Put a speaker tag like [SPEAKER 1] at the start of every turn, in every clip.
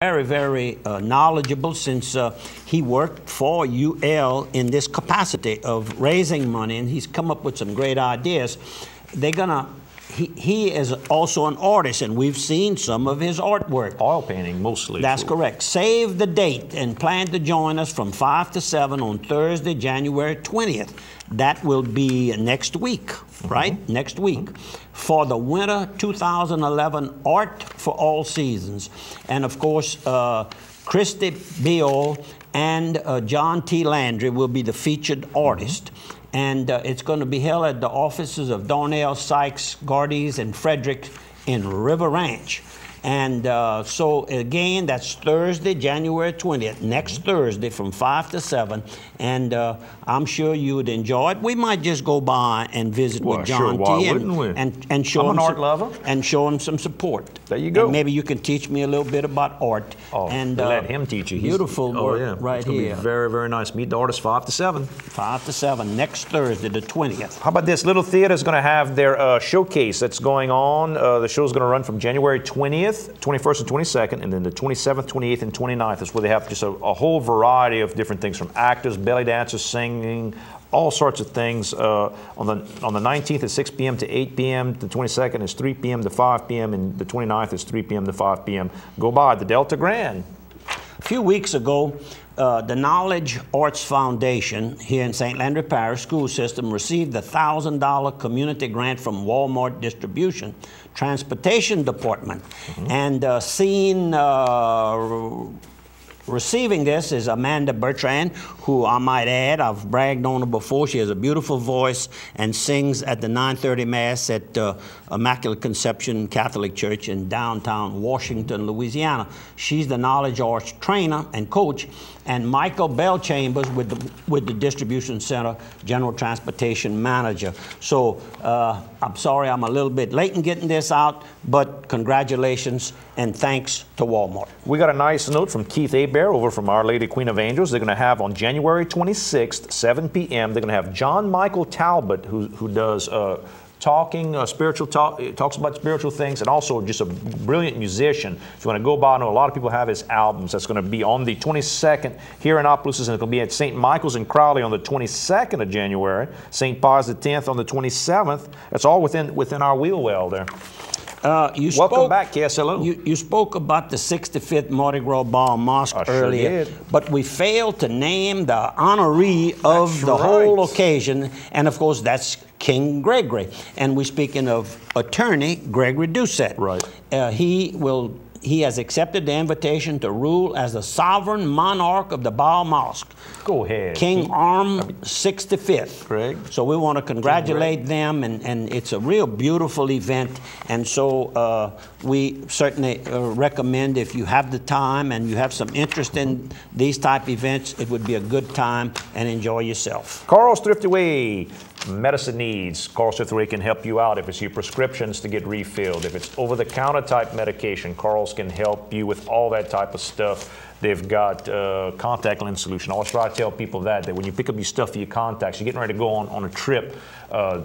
[SPEAKER 1] very, very knowledgeable since he worked for UL in this capacity of raising money, and he's come up with some great ideas. They're gonna. He is also an artist, and we've seen some of his artwork.
[SPEAKER 2] Oil painting, mostly.
[SPEAKER 1] That's correct. Save the date and plan to join us from 5 to 7 on Thursday, January 20th. That will be next week, right? Next week. For the winter 2011 Art for All Seasons. And of course, Christy Beal and John T. Landry will be the featured artist. And it's going to be held at the offices of Darnell, Sykes, Gardes, and Frederick in River Ranch. And so again, that's Thursday, January 20th, next Thursday from 5 to 7. And I'm sure you would enjoy it. We might just go by and visit with John T. And show him
[SPEAKER 2] art lover.
[SPEAKER 1] And show him some support.
[SPEAKER 2] There you go.
[SPEAKER 1] And maybe you can teach me a little bit about art.
[SPEAKER 2] Oh,
[SPEAKER 1] and
[SPEAKER 2] let him teach you.
[SPEAKER 1] Beautiful work right
[SPEAKER 2] it's gonna
[SPEAKER 1] here.
[SPEAKER 2] Be very, very nice. Meet the artist 5 to 7.
[SPEAKER 1] 5 to 7 next Thursday, the 20th.
[SPEAKER 2] How about this? Little Theater is going to have their showcase that's going on. The show is going to run from January 20th. 21st and 22nd, and then the 27th, 28th, and 29th is where they have just a whole variety of different things, from actors, belly dancers, singing, all sorts of things. On the 19th at 6 p.m. to 8 p.m. The 22nd is 3 p.m. to 5 p.m. and the 29th is 3 p.m. to 5 p.m. Go by the Delta Grand.
[SPEAKER 1] A few weeks ago, the Knowledge Arts Foundation here in St. Landry Parish School System received the $1,000 community grant from Walmart Distribution Transportation Department. And receiving this is Amanda Bertrand, who I might add, I've bragged on her before. She has a beautiful voice and sings at the 9:30 Mass at Immaculate Conception Catholic Church in downtown Washington, Louisiana. She's the Knowledge Arts trainer and coach, and Michael Bell Chambers with the Distribution Center General Transportation Manager. So I'm sorry I'm a little bit late in getting this out, but congratulations and thanks to Walmart.
[SPEAKER 2] We got a nice note from Keith Hebert over from Our Lady Queen of Angels. They're going to have on January 26th, 7 p.m., they're going to have John Michael Talbot, who does spiritual talk, talks about spiritual things, and also just a brilliant musician. If you want to go by, I know a lot of people have his albums. That's going to be on the 22nd here in Opelousas, and it's going to be at St. Michael's in Crowley on the 22nd of January, St. Pius X on the 27th. That's all within our wheel well there. Welcome back, KSLO.
[SPEAKER 1] You spoke about the 65th Mardi Gras Ball Mosque earlier, but we failed to name the honoree of the whole occasion, and of course that's King Gregory. And we're speaking of attorney Gregory Doucette.
[SPEAKER 2] Right.
[SPEAKER 1] He has accepted the invitation to rule as the sovereign monarch of the Baal Mosque.
[SPEAKER 2] Go ahead.
[SPEAKER 1] King Arm 65th.
[SPEAKER 2] Greg.
[SPEAKER 1] So we want to congratulate them, and it's a real beautiful event. And so we certainly recommend, if you have the time and you have some interest in these type events, it would be a good time, and enjoy yourself.
[SPEAKER 2] Carl's Thrift Away. Medicine needs. Carl's Thrift Away can help you out if it's your prescriptions to get refilled. If it's over-the-counter type medication, Carl's can help you with all that type of stuff. They've got contact lens solution. I always try to tell people that when you pick up your stuff for your contacts, you're getting ready to go on a trip,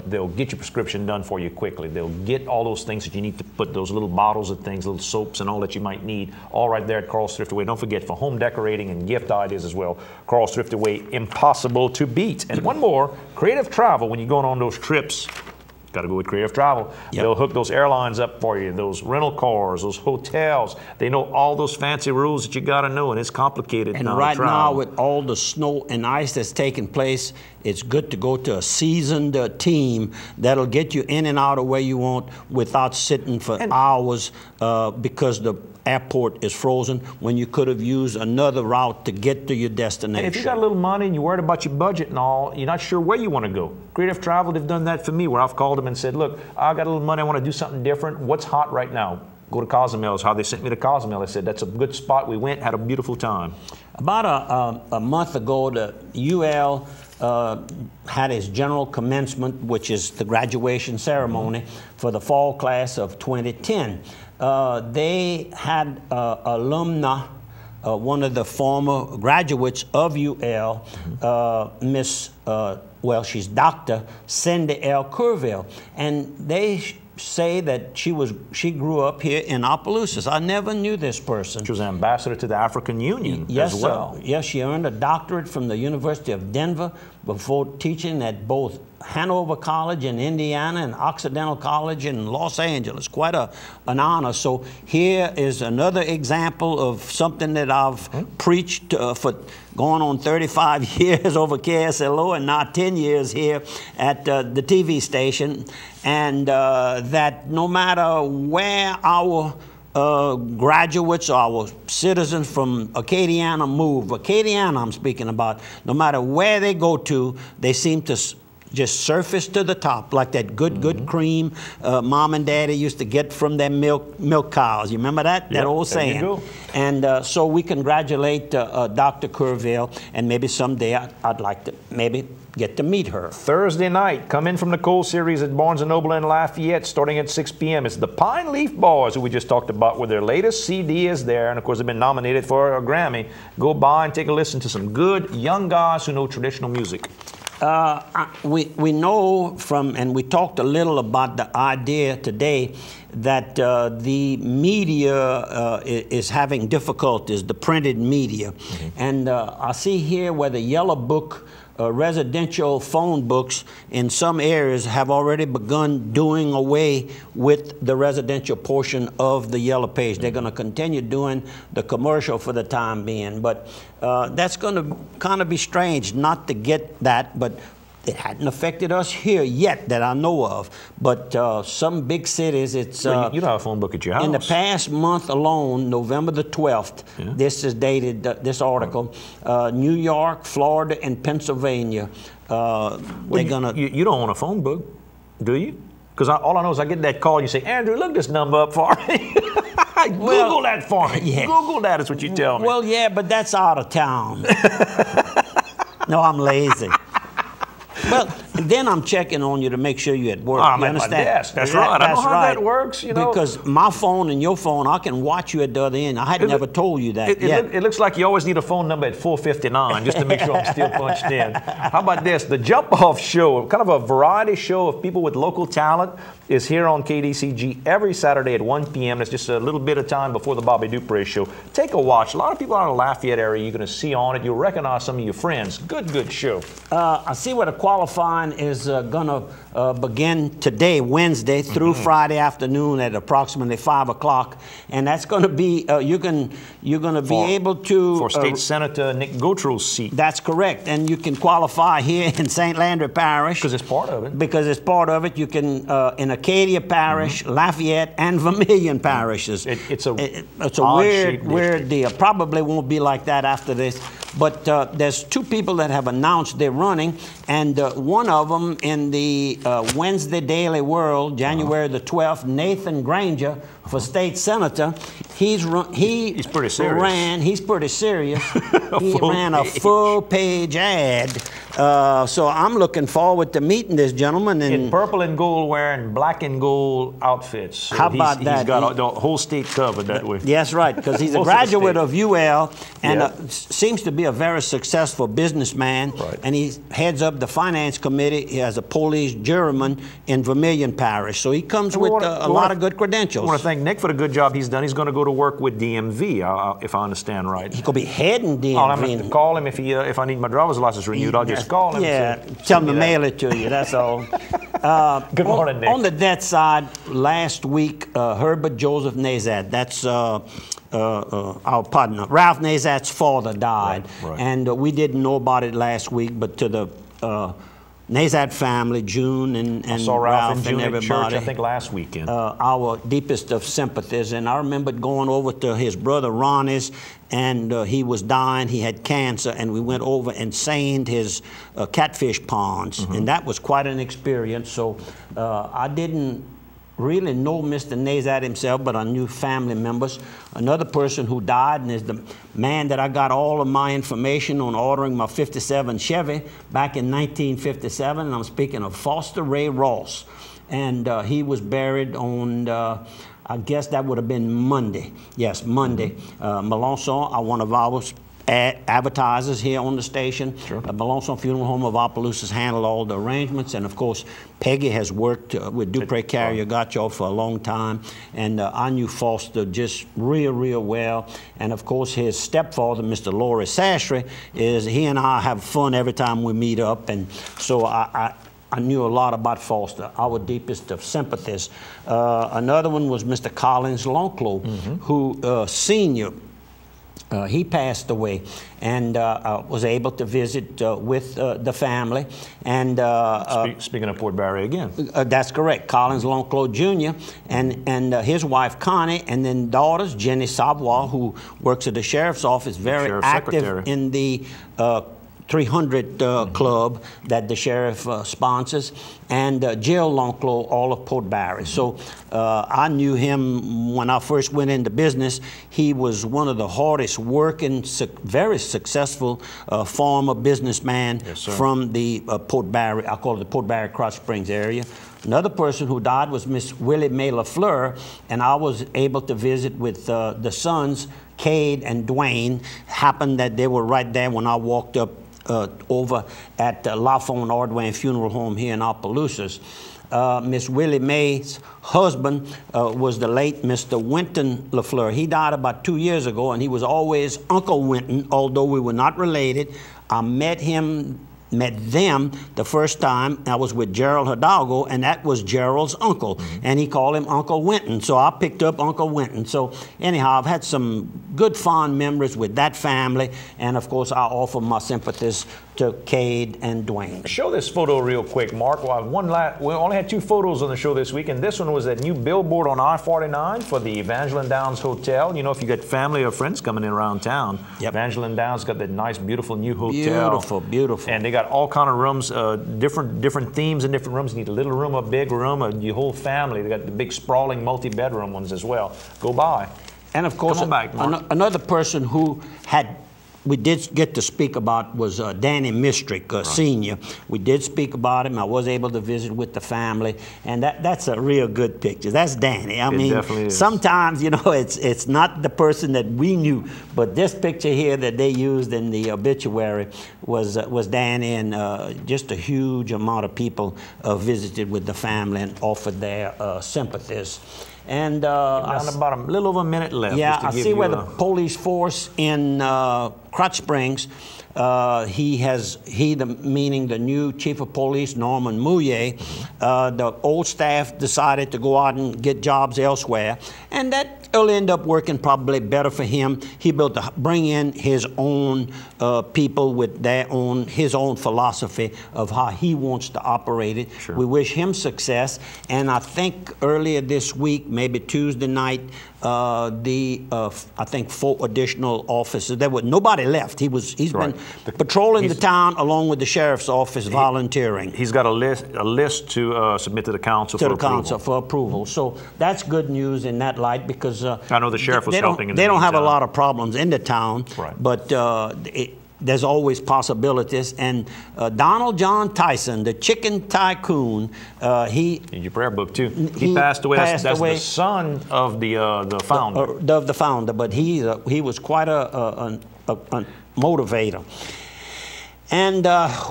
[SPEAKER 2] they'll get your prescription done for you quickly. They'll get all those things that you need to put, those little bottles of things, little soaps and all that you might need, all right there at Carl's Thrift Away. Don't forget, for home decorating and gift ideas as well, Carl's Thrift Away, impossible to beat. And one more, Creative Travel, when you're going on those trips, got to go with Creative Travel. Yep. They'll hook those airlines up for you, those rental cars, those hotels. They know all those fancy rules that you got to know, and it's complicated.
[SPEAKER 1] And right now, with all the snow and ice that's taking place, it's good to go to a seasoned team that'll get you in and out of where you want without sitting for hours because the airport is frozen when you could have used another route to get to your destination.
[SPEAKER 2] And if you got a little money and you're worried about your budget and all, you're not sure where you want to go. Creative Travel, they've done that for me, where I've called them and said, look, I got a little money, I want to do something different. What's hot right now? Go to Cozumel is how they sent me to Cozumel. They said, that's a good spot. We went, had a beautiful time.
[SPEAKER 1] About a month ago, the UL had its general commencement, which is the graduation ceremony for the fall class of 2010. They had alumna, one of the former graduates of UL, she's Dr. Cindy L. Curville, and say that she grew up here in Opelousas. I never knew this person.
[SPEAKER 2] She was an ambassador to the African Union
[SPEAKER 1] yes,
[SPEAKER 2] as well.
[SPEAKER 1] Sir. Yes, she earned a doctorate from the University of Denver before teaching at both Hanover College in Indiana and Occidental College in Los Angeles. Quite an honor. So here is another example of something that I've preached for going on 35 years over KSLO and now 10 years here at the TV station. And that no matter where our graduates, our citizens from Acadiana move, Acadiana I'm speaking about, no matter where they go to, they seem to just surface to the top, like that good cream mom and daddy used to get from their milk cows. You remember that? Yep, that old saying. You go. And so we congratulate Dr. Curville, and maybe someday I'd like to maybe get to meet her.
[SPEAKER 2] Thursday night, come in from the Cole series at Barnes & Noble in Lafayette, starting at 6 p.m. It's the Pine Leaf Boys, who we just talked about, where their latest CD is there, and of course they've been nominated for a Grammy. Go by and take a listen to some good young guys who know traditional music.
[SPEAKER 1] We know from, and we talked a little about the idea today, that the media is having difficulties, the printed media. And I see here where the Yellow Book residential phone books in some areas have already begun doing away with the residential portion of the Yellow Page. They're going to continue doing the commercial for the time being, but that's going to kind of be strange not to get that, but it hadn't affected us here yet that I know of. But some big cities, it's...
[SPEAKER 2] Well, you don't have a phone book at your house.
[SPEAKER 1] In the past month alone, November the 12th, this is dated, this article, New York, Florida, and Pennsylvania, they're going to...
[SPEAKER 2] You don't own a phone book, do you? Because all I know is I get that call and you say, Andrew, look this number up for me. Google that for me. Yeah. Google that is what you tell me.
[SPEAKER 1] Well, yeah, but that's out of town. No, I'm lazy. Well, then I'm checking on you to make sure you're at work.
[SPEAKER 2] I'm at my desk. That's right. I know how that works, you know.
[SPEAKER 1] Because my phone and your phone, I can watch you at the other end. I had never told you that yet.
[SPEAKER 2] It looks like you always need a phone number at 4:59 just to make sure I'm still punched in. How about this? The Jump Off Show, kind of a variety show of people with local talent, is here on KDCG every Saturday at 1 p.m. It's just a little bit of time before the Bobby Dupree Show. Take a watch. A lot of people out of the Lafayette area you're going to see on it. You'll recognize some of your friends. Good show.
[SPEAKER 1] I see where the qualifying is going to begin today, Wednesday, through Friday afternoon at approximately 5 o'clock. And that's going to be, you're going to be able to...
[SPEAKER 2] For State Senator Nick Gottrell's seat.
[SPEAKER 1] That's correct. And you can qualify here in St. Landry Parish.
[SPEAKER 2] Because it's part of it.
[SPEAKER 1] Because it's part of it. You can, in Acadia Parish, Lafayette, and Vermilion parishes.
[SPEAKER 2] It's a
[SPEAKER 1] weird deal. Probably won't be like that after this. But there's two people that have announced they're running, and one of them in the Wednesday Daily World, January the 12th, Nathan Granger for state senator. He's pretty serious. He's pretty serious. He ran a full-page ad. So I'm looking forward to meeting this gentleman.
[SPEAKER 2] In purple and gold, wearing black and gold outfits. So
[SPEAKER 1] how about that?
[SPEAKER 2] He's got the whole state covered that way.
[SPEAKER 1] Yes, right, because he's a graduate of UL and seems to be a very successful businessman.
[SPEAKER 2] Right.
[SPEAKER 1] And he heads up the finance committee. He has a police juryman in Vermilion Parish. So he comes with a lot of good credentials.
[SPEAKER 2] I want to thank Nick for the good job he's done. He's going to go to work with DMV, if I understand right.
[SPEAKER 1] He's going to be heading DMV.
[SPEAKER 2] I'll have to call him if I need my driver's license renewed. I'll just call him.
[SPEAKER 1] Yeah, tell him to mail it to you, that's all.
[SPEAKER 2] Good morning, Nick.
[SPEAKER 1] On the debt side, last week, Herbert Joseph Nazat, that's our partner, Ralph Nazat's father died.
[SPEAKER 2] Right.
[SPEAKER 1] And we didn't know about it last week, but to the Nazat family, June and Ralph and
[SPEAKER 2] June
[SPEAKER 1] everybody.
[SPEAKER 2] Church, I think last weekend.
[SPEAKER 1] Our deepest of sympathies. And I remembered going over to his brother Ronnie's, and he was dying. He had cancer, and we went over and seined his catfish ponds. And that was quite an experience. So I didn't really know Mr. Nazat himself, but I knew family members. Another person who died, and is the man that I got all of my information on ordering my 57 Chevy back in 1957, and I'm speaking of Foster Ray Ross. And he was buried on, I guess that would have been Monday. Yes, Monday. Melanson, one of ours, advertisers here on the station.
[SPEAKER 2] Sure.
[SPEAKER 1] Belongstone Funeral Home of Opelousas handled all the arrangements, and of course Peggy has worked with Dupree Carrier Gotcho for a long time, and I knew Foster just real well. And of course his stepfather, Mr. Laurie Sashry, he and I have fun every time we meet up, and so I knew a lot about Foster, our deepest of sympathies. Another one was Mr. Collins Lonclo, who senior. He passed away, and was able to visit with the family. And
[SPEAKER 2] speaking of Port Barre again,
[SPEAKER 1] that's correct. Collins Lonclo Jr. and his wife Connie, and then daughters Jenny Savoy, who works at the sheriff's office, very active in the 300 club that the sheriff sponsors, and Jill Lonclo, all of Port Barre. So I knew him when I first went into business. He was one of the hardest working, very successful farmer businessman from the Port Barre, I call it the Port Barre Krotz Springs area. Another person who died was Miss Willie Mae LaFleur, and I was able to visit with the sons, Cade and Dwayne. Happened that they were right there when I walked up over at Lafon Ordway Funeral Home here in Opelousas. Miss Willie Mae's husband was the late Mr. Winton LaFleur. He died about 2 years ago, and he was always Uncle Winton, although we were not related. I met them the first time. I was with Gerald Hidalgo, and that was Gerald's uncle, and he called him Uncle Winton, so I picked up Uncle Winton. So anyhow, I've had some good fond memories with that family, and of course I offer my sympathies to Cade and Dwayne.
[SPEAKER 2] Show this photo real quick, Mark. We only had 2 photos on the show this week, and this one was that new billboard on I-49 for the Evangeline Downs Hotel. You know, if you got family or friends coming in around town, Evangeline Downs got that nice, beautiful new hotel.
[SPEAKER 1] Beautiful, beautiful.
[SPEAKER 2] And they got all kind of rooms, different themes in different rooms. You need a little room, a big room, your whole family. They got the big sprawling multi-bedroom ones as well. Go by.
[SPEAKER 1] And of course, another person who we did get to speak about was Danny Mistrick, Senior. We did speak about him. I was able to visit with the family, and that's a real good picture. That's Danny. I mean, sometimes, you know, it's not the person that we knew, but this picture here that they used in the obituary was Danny, and just a huge amount of people visited with the family and offered their sympathies. And
[SPEAKER 2] about a little over a minute left.
[SPEAKER 1] Yeah, I see where the police force in Krotz Springs, meaning the new chief of police, Norman Mouillet, the old staff decided to go out and get jobs elsewhere, and that will end up working probably better for him. He built to bring in his own people with his own philosophy of how he wants to operate it. Sure. We wish him success, and I think earlier this week, maybe Tuesday night, I think 4 additional officers. Nobody left. He's been patrolling the town along with the sheriff's office, volunteering.
[SPEAKER 2] He's got a list to submit to the council
[SPEAKER 1] for approval. So that's good news in that light, because
[SPEAKER 2] I know the sheriff was helping.
[SPEAKER 1] They don't have a lot of problems in the town, but there's always possibilities. And Donald John Tyson, the chicken tycoon, in your
[SPEAKER 2] prayer book too. He passed away. That's the son of the founder.
[SPEAKER 1] Of the founder, but he was quite a motivator. And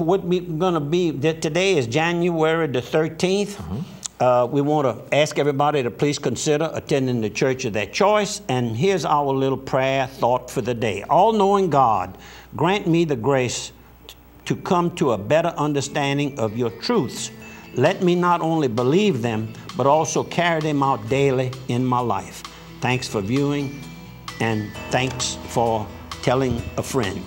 [SPEAKER 1] what we're going to be today is January the 13th. We want to ask everybody to please consider attending the church of their choice. And here's our little prayer thought for the day. All-knowing God, grant me the grace to come to a better understanding of your truths. Let me not only believe them, but also carry them out daily in my life. Thanks for viewing, and thanks for telling a friend.